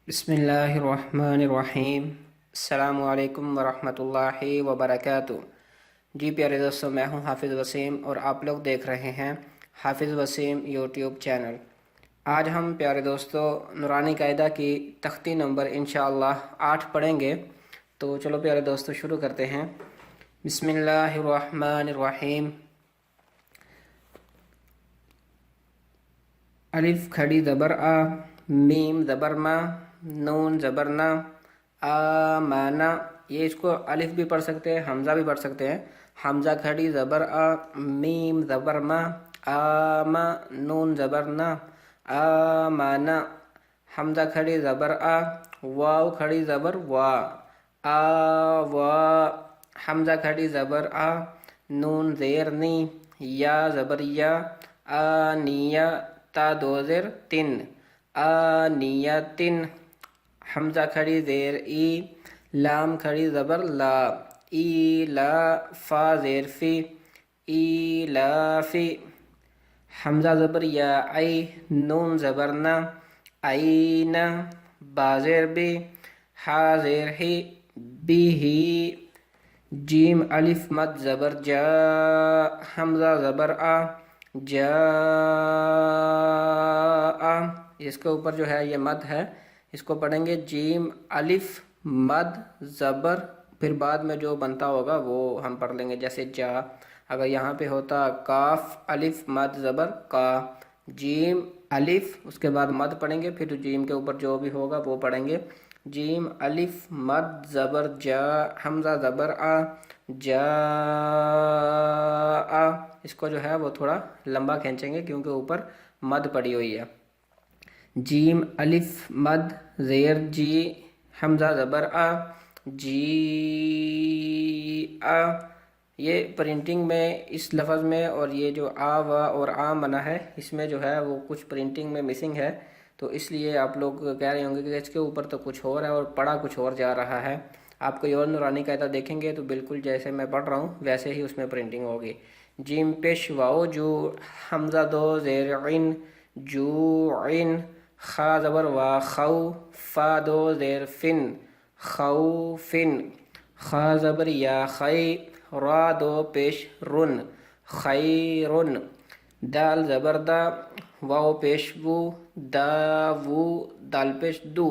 بسم اللہ الرحمن الرحیم۔ السلام علیکم ورحمۃ اللہ وبرکاتہ۔ جی پیارے دوستوں، میں ہوں حافظ وسیم اور آپ لوگ دیکھ رہے ہیں حافظ وسیم یوٹیوب چینل۔ آج ہم پیارے دوستوں نورانی قاعدہ کی تختی نمبر انشاءاللہ 8 پڑھیں گے۔ تو چلو پیارے دوستوں شروع کرتے ہیں۔ بسم اللہ الرحمن الرحیم۔ الف کھڑی زبر آ، میم زبر ما، نون زبر نا، آمانا۔ یہ اس کو الف بھی پڑھ سکتے ہیں، حمزہ بھی پڑھ سکتے ہیں۔ حمزہ کھڑی زبر آ، میم زبر ما، آما، نون زبر نا، آمانا۔ حمزہ کھڑی زبر آ، واو کھڑی زبر وا، آوا۔ حمزہ کھڑی زبر آ، نون زیر نی، یا زبر یا، آنیا، تا دو زیر تن، آنیتن۔ حمزہ کھڑی زیر ای، لام کھڑی زبر لا، ای لا، فا زیر فی، ای لا فی۔ حمزہ زبر یا ای، نون زبر نا، اینا، با زیر بی، ہا زیر ہی، بی ہی۔ جیم الف مد زبر جا، حمزہ زبر آ، جا آ۔ اس کے اوپر جو ہے یہ مد ہے، اس کو پڑھیں گے جیم الف مد زبر، پھر بعد میں جو بنتا ہوگا وہ ہم پڑھ لیں گے، جیسے جا۔ اگر یہاں پہ ہوتا کاف الف مد زبر کا، جیم الف، اس کے بعد مد پڑھیں گے، پھر جیم کے اوپر جو بھی ہوگا وہ پڑھیں گے۔ جیم الف مد زبر جا، حمزہ زبر آ، جا آ۔ اس کو جو ہے وہ تھوڑا لمبا کھینچیں گے کیونکہ اوپر مد پڑی ہوئی ہے۔ جیم الف مد زیر جی، حمزہ زبر آ، جی آ۔ یہ پرنٹنگ میں اس لفظ میں اور یہ جو آ و اور عام بنا ہے، اس میں جو ہے وہ کچھ پرنٹنگ میں مسنگ ہے، تو اس لیے آپ لوگ کہہ رہے ہوں گے کہ اس کے اوپر تو کچھ اور ہے اور پڑھا کچھ اور جا رہا ہے۔ آپ کوئی اور نورانی قاعدہ دیکھیں گے تو بالکل جیسے میں پڑھ رہا ہوں ویسے ہی اس میں پرنٹنگ ہوگی۔ جیم پیش واؤ جو، حمزہ دو زیر عین، جو عین۔ خا زبر وا خو، فا دو زیر فن، خو فن۔ خا زبر یا خی، را دو پیش رن، خیرن۔ دال زبر دا، واو پیش وو، دا وو، دال پیش دو،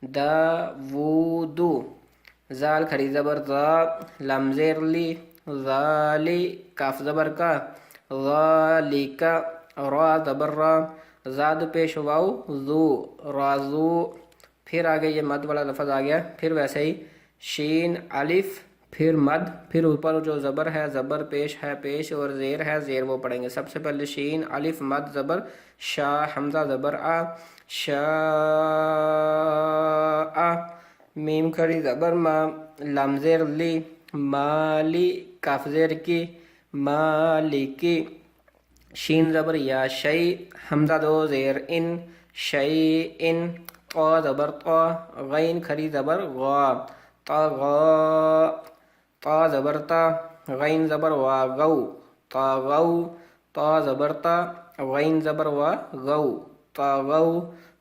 دا وو دو۔ زال کھڑی زبر زا، لام زیر لی، ذالی۔ کاف زبر کا، ذالکا۔ را زبر را، زاد پیش واو، زو، رازو۔ پھر آگے یہ مد والا لفظ آ گیا، پھر ویسے ہی شین الف، پھر مد، پھر اوپر جو زبر ہے، زبر پیش ہے پیش، اور زیر ہے زیر، وہ پڑھیں گے۔ سب سے پہلے شین الف مد زبر شا، حمزہ زبر آ، شا آ۔ میم کھڑی زبر ما، لام زیر لی، مالی۔ کاف زیر کی، مالکی۔ شین زبر یا شی، حمزہ دو زیر ان، شی ان۔ طا زبر طا، غین کھڑی زبر غا، طغا۔ طا زبر تا، غین زبر وا غو، طغو۔ طا زبر تا، غین زبر وا غو، طغو۔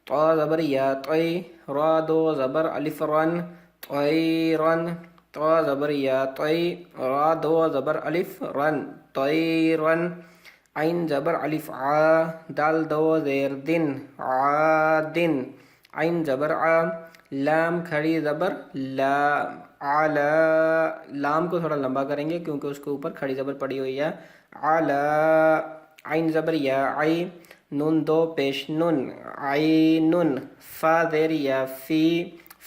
طا زبر یا طی، را دو زبر الف رن، طیرن۔ طا زبر یا طی، را دو زبر الف رن، طیرن۔ عین زبر الف عا، دال دو زیر دن، عادن۔ عین زبر آ، لام کھڑی زبر لا، علا۔ لام کو تھوڑا لمبا کریں گے کیونکہ اس کے اوپر کھڑی زبر پڑی ہوئی ہے، علا۔ عین زبر یا عی، نون دو پیش نن، عینن۔ فا زیر یا فی،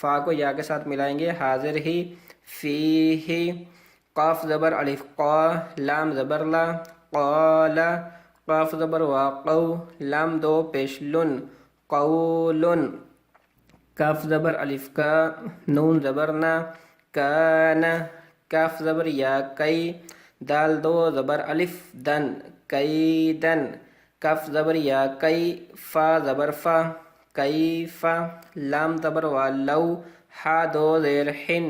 فا کو یا کے ساتھ ملائیں گے، حاضر ہی، فی ہی۔ قاف زبر الف قا، لام زبر لا، قالا۔ قاف زبر وا قو، لام دو پیش لن، قولن۔ کاف زبر الف کا، نون زبر نا، کانا۔ کاف زبر یا کئی، دال دو زبر الف دن، کیدن۔ کاف زبر یا کئی، فا زبر فا، کیفا۔ لام زبر وا لو، ہا دو زیر حن،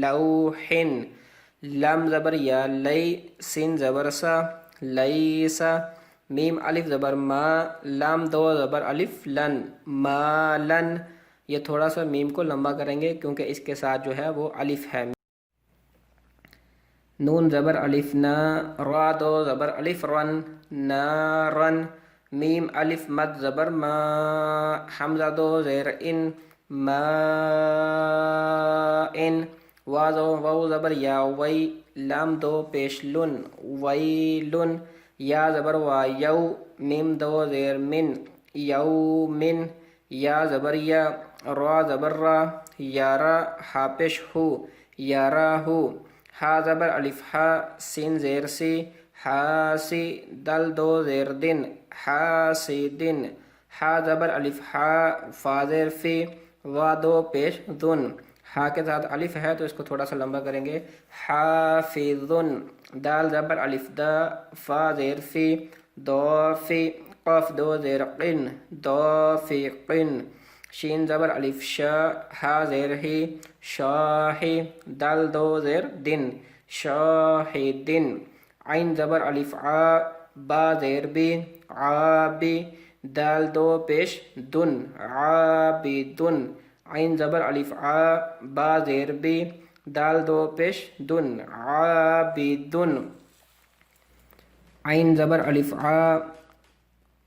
لوحن۔ لام زبر یا لئی، سین زبر سا، لیسا۔ میم الف زبر ما، لام دو زبر الف لن، مالن۔ یہ تھوڑا سا میم کو لمبا کریں گے کیونکہ اس کے ساتھ جو ہے وہ الف ہے. نون زبر الف نا، را دو زبر الف رن، نارن. میم الف مد زبر ما، حمزہ دو زیر ان، ما ان. واو زبر یا وی، لام دو پیش لن، ویلن. یا زبر وا یو، میم دو زیر من، یومن. یا زبر یا، را زبر را، یارا ہا پیش ہو، یارا ہو. ہا زبر الف ہا، سین زیر سی، حاسی. دل دو زیر دن، حاسی دن. ہا زبر الف ہا، فا زیر فی، وا دو پیش دن. ہا کے ساتھ الف ہے تو اس کو تھوڑا سا لمبا کریں گے، حافظن. دال زبر الف دا، فا زیر فی، دو فی. قاف دو زیر قن، دو فی قن. شین زبر الف شا، ہا زیر ہی، شاہی. دال دو زیر دن، شاہدن. عین زبر الف عا، با زیر بی، عابی. دال دو پیش دن، عابدن. عین زبر الف عا، با زیر بی، دال دو پیش دن، عابدن. عین زبر الف عا،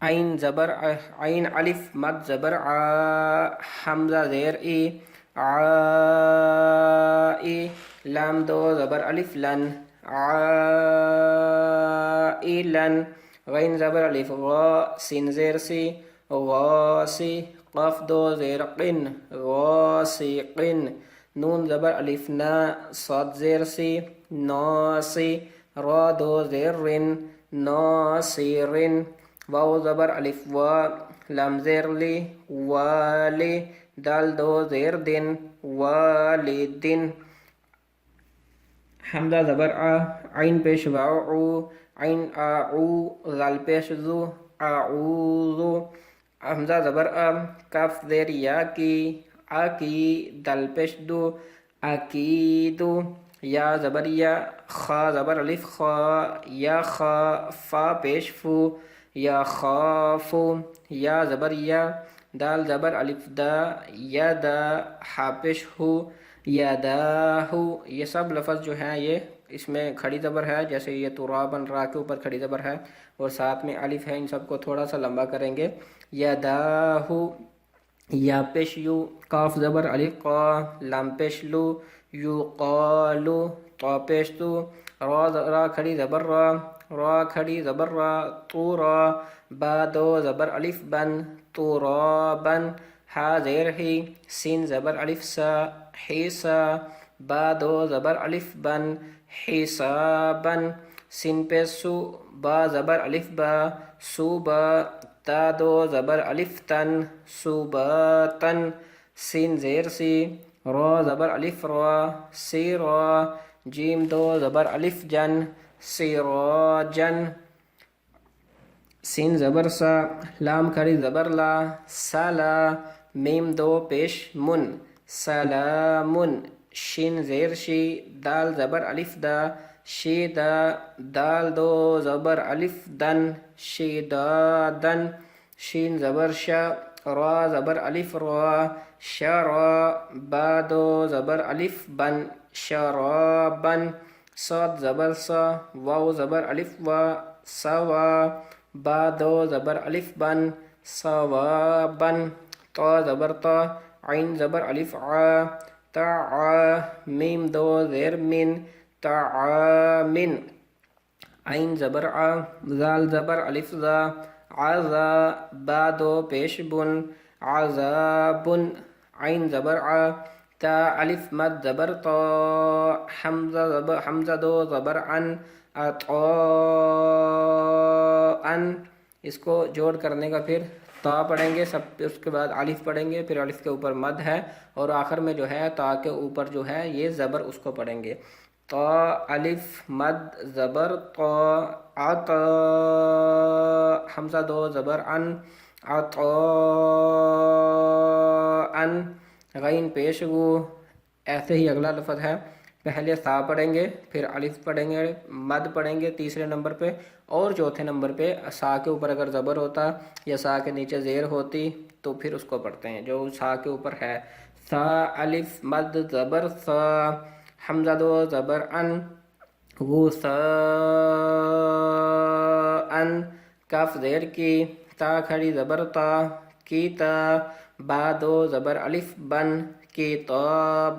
عین الف مد زبر عا، حمزہ زیر ای، عائی. لام دو زبر الف لن، عائلن. غین زبر الف غا، سین زیر سی، غاسی. قاف دو زیر قن، غاسقن. نون زبر الف نا، صاد زیر سی، ناسی. را دو زیر رن، ناصرن. واو زبر الف وا، لام زیر لی، والی. دال دو زیر دن، والدن. حمزہ زبر آ، عین پیش واو، عین آعو، غال پیش زو، اعوذو. حمزہ زبر آ، کاف زیر یا کی، آکی. دل پیش دو، اکیدو. یا زبر یا، خا زبر الف خا، یا خا. فا پیش فو، یا خافو. یا زبر یا، دال زبر الف دا، یا دا. ہا پیش ہو، یا دا ہو. یہ سب لفظ جو ہیں یہ اس میں کھڑی زبر ہے، جیسے یہ ترابن را کے اوپر کھڑی زبر ہے اور ساتھ میں الف ہے. ان سب کو تھوڑا سا لمبا کریں گے. یا دا ہو. یا پیش یو، کاف زبر الف قا، لام پیش لو، یو قالو. تو پیش تو، را کھڑی زبر را، را کھڑی زبر را، تو را. با دو زبر الف بن، تو را بن. ہا زیر ہی، سین زبر الف سا، حیسا. با دو زبر الف بن، حسابن. سین پہ سو، با زبر الف با، صوبا. تا دو زبر الف تن، صوباتن. سین زیر سی، را زبر الف را، سیرا. جیم دو زبر الف جن، سراجن. سین زبر سا، لام کھڑی زبر لا، سلا. میم دو پیش من، سلامن. شین زیر شی، دال زبر الف دا، شیدا. دال دو زبر الف دن، شیدادن. شین زبر شا، را زبر الف را، شرا. با دو زبر الف بن، شرابن. صاد زبر سا، واو زبر الف وا، سوا. با دو زبر الف بن، صوابن. تا زبر تا، عین زبر الف عا، تعا. میم دو زیر من، تعامن. عین زبر ع، زال زبر الف زا، عزا. با دو پیش بن، عذابن. عین زبر ع، تا الف مد زبر طا، حمزہ دو زبر ان، عطاءن. اس کو جوڑ کرنے کا پھر تا پڑھیں گے سب، اس کے بعد الف پڑھیں گے، پھر الف کے اوپر مد ہے اور آخر میں جو ہے تا کے اوپر جو ہے یہ زبر اس کو پڑھیں گے. تا الف مد زبر طا، عطا. حمزہ دو زبر ان، عطاءن. غین پیش گو. ایسے ہی اگلا لفظ ہے، پہلے سا پڑھیں گے، پھر الف پڑھیں گے، مد پڑھیں گے تیسرے نمبر پہ، اور چوتھے نمبر پہ سا کے اوپر اگر زبر ہوتا یا سا کے نیچے زیر ہوتی تو پھر اس کو پڑھتے ہیں جو سا کے اوپر ہے. سا الف مد زبر سا، حمزہ دو زبر ان، غوثا ان، کاف زیر کی، تا کھڑی زبر تا، کی تا، با دو زبر الف بن، کی تا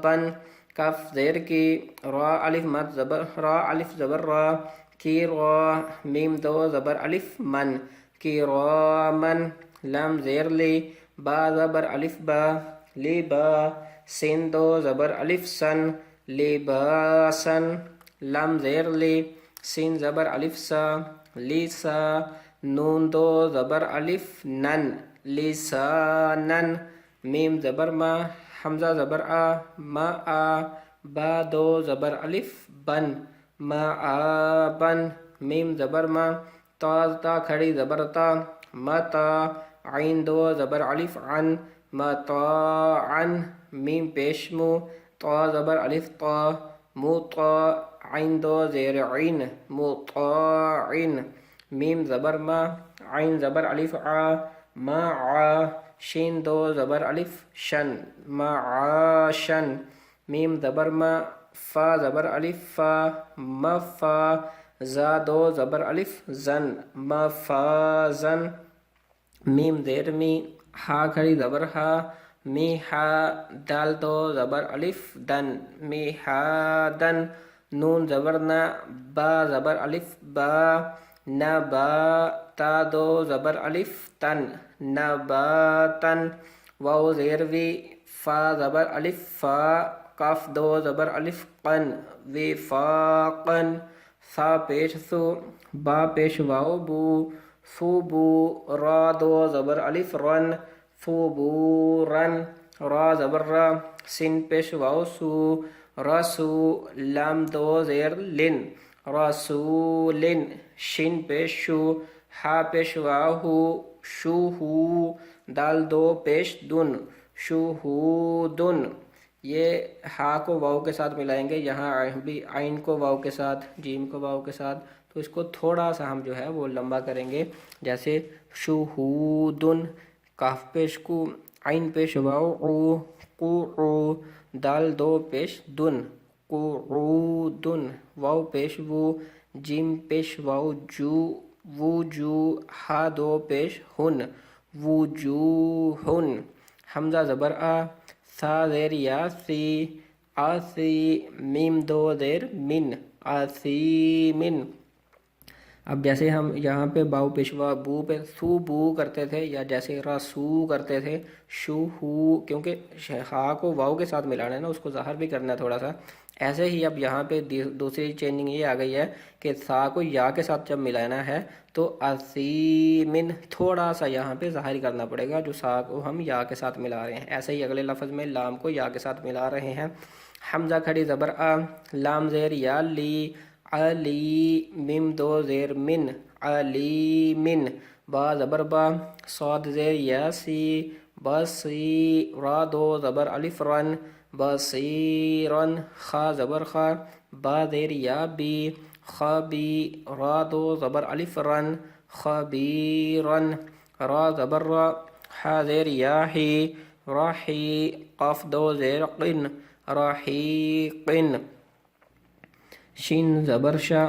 بن، کاف زیر کی، را الف مد زبر را الف زبر را، کی را، میم دو زبر الف من، کی را من، لام زیر لی، با زبر الف با، لی با، سین دو زبر الف سن، لی با سن، لام زیر لی، سین زبر الف سا، لی سا، نون دو زبر الف نن، لی سا نن، میم زبر ما، حمزہ زبر آ، ما آ، با دو زبر الف بن، ما آ بن، میم زبر ما، تا کھڑی زبر تا، متا، عین دو زبر الف عن، متا عن، میم پیش مو، تا زبر الف تا، موتا، عین دو زیر عین، مطاعن، میم زبر ما، عین زبر الف عا، ما عا، شین دو زبر الف شن، معاشن، میم زبر ما، فا زبر الف فا، مفا، زا دو زبر الف زن، مفازن، میم زیر می، ہا کھڑی زبر ہا، می ہا، دال دو زبر الف دن، می ہا دن، نون زبر نا، با زبر الف با، نبا، تا دو زبر الف تن، نباتن، واو زیر وی، فا زبر الف فا، کاف دو زبر الف قن، وفاقن، سا پیش سو، با پیش واو بو، سو بو، را دو زبر الف رن، سو بو رن، را زبر را، سین پیش واو سو، رسو، لام دو زیر لن، رسولن، شین پیش شو، ہا پیش واو ہو، شو ہو، دال دو پیش دن، شو ہو دن. یہ ہا کو واو کے ساتھ ملائیں گے، یہاں بھی عین کو واو کے ساتھ، جیم کو واو کے ساتھ، تو اس کو تھوڑا سا ہم جو ہے وہ لمبا کریں گے. جیسے شہودن، کاف پیش کو، عین پیش واو او، قوعو، دال دو پیش دن، قعودن، واو پیش وو، جیم پیش واو جو، وجو، ہا دو پیش ہن، وجوہن، حمزہ زبر آ، سا زیر یا سی، آسی، میم دو زیر من، آسیمن. اب جیسے ہم یہاں پہ باؤ پیشوا بو پہ سو بو کرتے تھے، یا جیسے رسو کرتے تھے، شو ہو، کیونکہ ہا کو واؤ کے ساتھ ملانا ہے نا، اس کو ظاہر بھی کرنا ہے تھوڑا سا. ایسے ہی اب یہاں پہ دوسری چینجنگ یہ آ گئی ہے کہ سا کو یا کے ساتھ جب ملانا ہے تو اسیمن تھوڑا سا یہاں پہ ظاہر کرنا پڑے گا، جو سا کو ہم یا کے ساتھ ملا رہے ہیں. ایسے ہی اگلے لفظ میں لام کو یا کے ساتھ ملا رہے ہیں. حمزہ کھڑی زبر آ، لام زیر یا لی، علی، میم دو زیر من، علی من، با زبر با، صاد زیر یا سی، بسی، را دو زبر الف رن، بصیرن، خا زبر خا، با زیر یا بی، خبی، را دو زبر الف رن، خبیرن، را زبر را، حا زیر یا ہی، راحی، قاف دو زیر قن، راحیقن، شین زبر شا،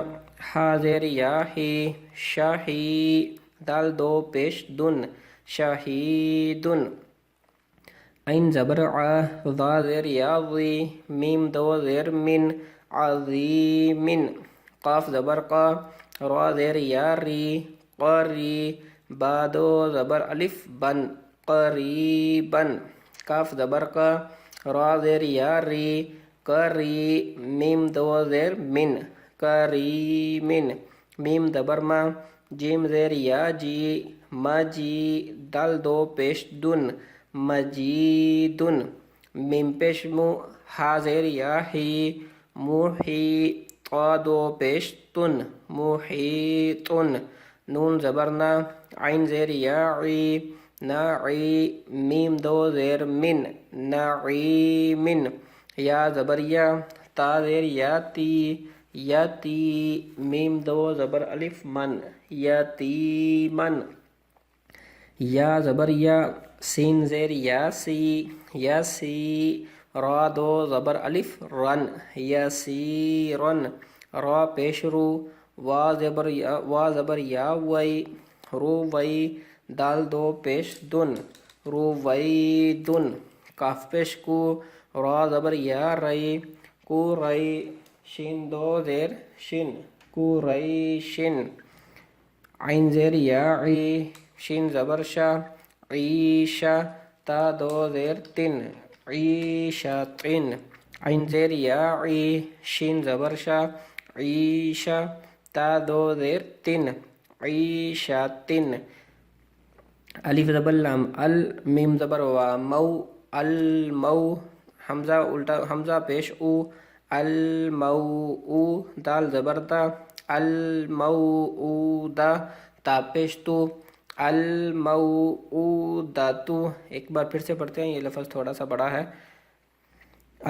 ہا زیر یا ہی، شاہی، دال دو پیش دن، شاہیدن، عین زبر ع، ضا زیر یا ضی، میم دو زیر من، عظیمن، قاف زبر قا، را زیر یا ری، قری، با دو زبر الف بن، قریبن، کاف زبر کا، را زیر یا ری، کری، میم دو زیر من، کریمن، میم زبر ما، جیم زیر یا جی، مجی، دال دو پیش دن، مجیدن، میم پیش مو، ہا زیر یا ہی، موحی، طا دو پیش تن، موحیتن، نون زبر نا، عین زیر یا عی، ناعی، میم دو زیر من، نعیمن، یا زبر یا، تا زیر یا تی، یتی، میم دو زبر الف من، یتیمن، یا زبر یا، سین زیر یاسی یاسی، را دو زبر الف رن یسیرن، را پیش رو، وا زبر یا وی رو وی، دال دو پیش دن رو وی دن، کاف پیش کو، را زبر یا رئی کو رئی، شین دو زیر شن کو رئی شن، عین زیر یا عی، شین زبر شا عیشا، تا دو زیر تن عیشا تن، عین زیر یا عی، شین زبر شا عیشا، تا دو زیر تن عیشا تن، الف زبر لام ال، میم زبر وا مو المو، حمزہ الٹا حمزہ پیش او المو او، دال زبر دا الموعودہ، تا پیش تو الموعودۃ۔ ایک بار پھر سے پڑھتے ہیں، یہ لفظ تھوڑا سا بڑا ہے۔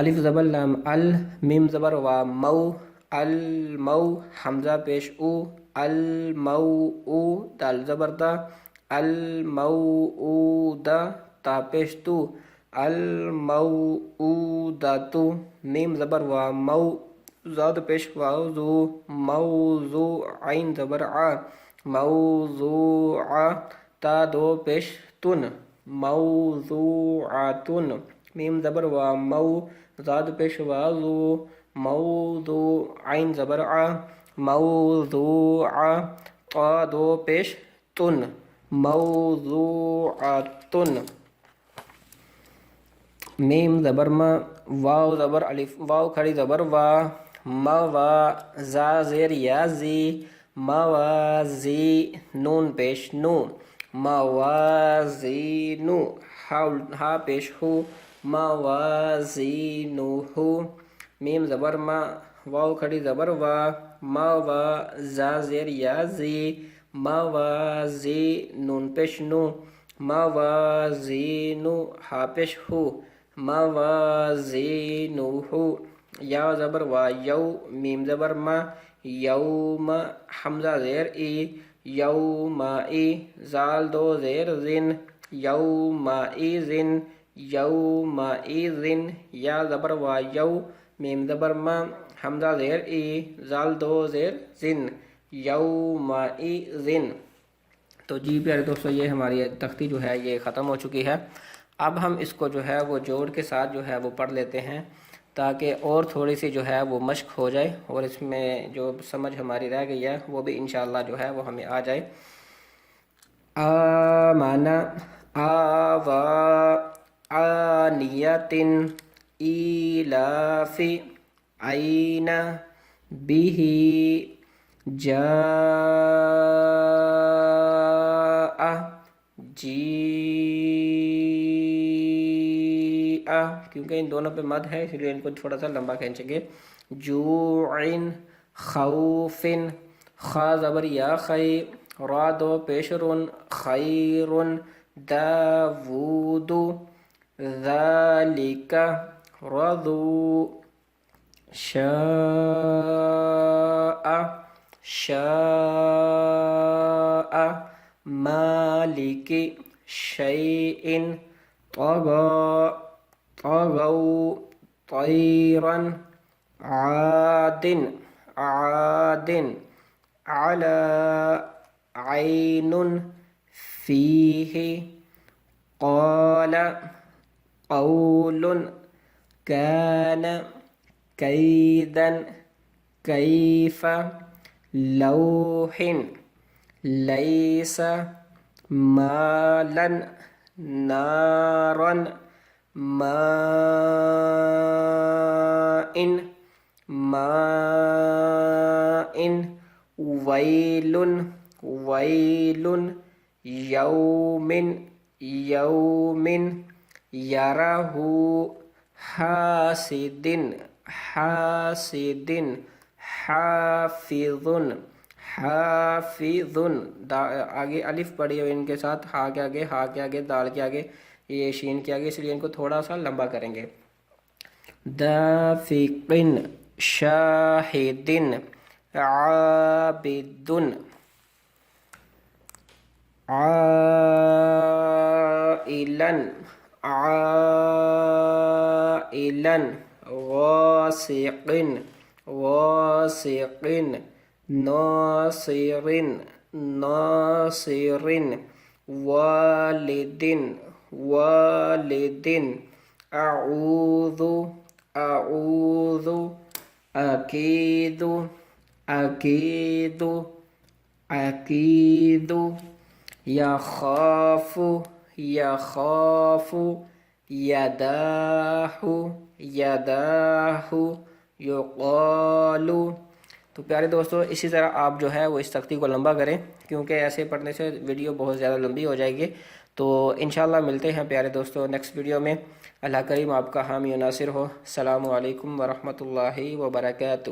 الف زبر لام ال، میم زبر وا مو المو، حمزہ پیش او الموعو، دال زبر دا الموعودہ، تا پیش تو الموعودۃ، میم زبر وا مو، زاد پیش واو زو موضوع، عین زبر ع موضوعہ، تا دو پیش تن موضوعاتن، میم زبر وا مو، زاد پیش واو زو موضوع، عین زبر ع موضوعہ، تا دو پیش تن موضوعاتن، میم زبر ما، واو زبر الف، واو کھڑی زبر وا، موا، زا زیر یا زی موازی، نون پیش نو موازینو، ہا پیش ہو موازینوہ، میم زبر ما، واو کھڑی زبر وا، موا، زا زیر یا زی موازی، نون پیش نو موازینو، ہا پیش ہو موازینوہ، یا زبر وا یو، میم زبر ما، یوم، حمزہ زیر ای یومائی، زال دو زیر زن یومائذن یومائذن، یا زبر وا یو، میم زبر ما، حمزہ زیر ای، زال دو زیر زن یومائذن۔ تو جی پیارے دوستو، یہ ہماری تختی جو ہے یہ ختم ہو چکی ہے۔ اب ہم اس کو جو ہے وہ جوڑ کے ساتھ جو ہے وہ پڑھ لیتے ہیں، تاکہ اور تھوڑی سی جو ہے وہ مشق ہو جائے، اور اس میں جو سمجھ ہماری رہ گئی ہے وہ بھی انشاءاللہ جو ہے وہ ہمیں آ جائے۔ آمانا، آوا، آنیت، ایلاف، عین، بہ، جاء، جیء، کیونکہ ان دونوں پہ مد ہے اس لیے ان کو تھوڑا سا لمبا کھینچیں گے۔ جوع، خوف، خا زبر یا خی، را دو پیش رن خیر، داود، ذالک، رضو، شاء، شاء، مالک، شیء، طغى، طغوا، طیرا، عاد، عاد، علی، عین، فیہ، قال، قول، کان، کیدا، کیف، لوح، لیس، مالا، نارا، ماء، ماء، ویل، ویل، یوم، یوم، یرہ، حاسد، حاسد، حافظ، حافظ، آگے الف پڑھی ہو ان کے ساتھ، ہا کے آگے، ہا کے آگے، دال کے آگے، یہ شین کے آگے، اس لیے ان کو تھوڑا سا لمبا کریں گے۔ دافق، شاہد، عابد، عائلا عائلا غاسق غاسق ناصر ناصر والد والد أعوذ أعوذ أكيد أكيد أكيد يخاف يخاف يداه يداه يقال. تو پیارے دوستو اسی طرح آپ جو ہے وہ اس تختی کو لمبا کریں، کیونکہ ایسے پڑھنے سے ویڈیو بہت زیادہ لمبی ہو جائے گی. تو انشاءاللہ ملتے ہیں پیارے دوستو نیکسٹ ویڈیو میں. اللہ کریم آپ کا حامی و ناصر ہو. السلام علیکم ورحمۃ اللہ وبرکاتہ.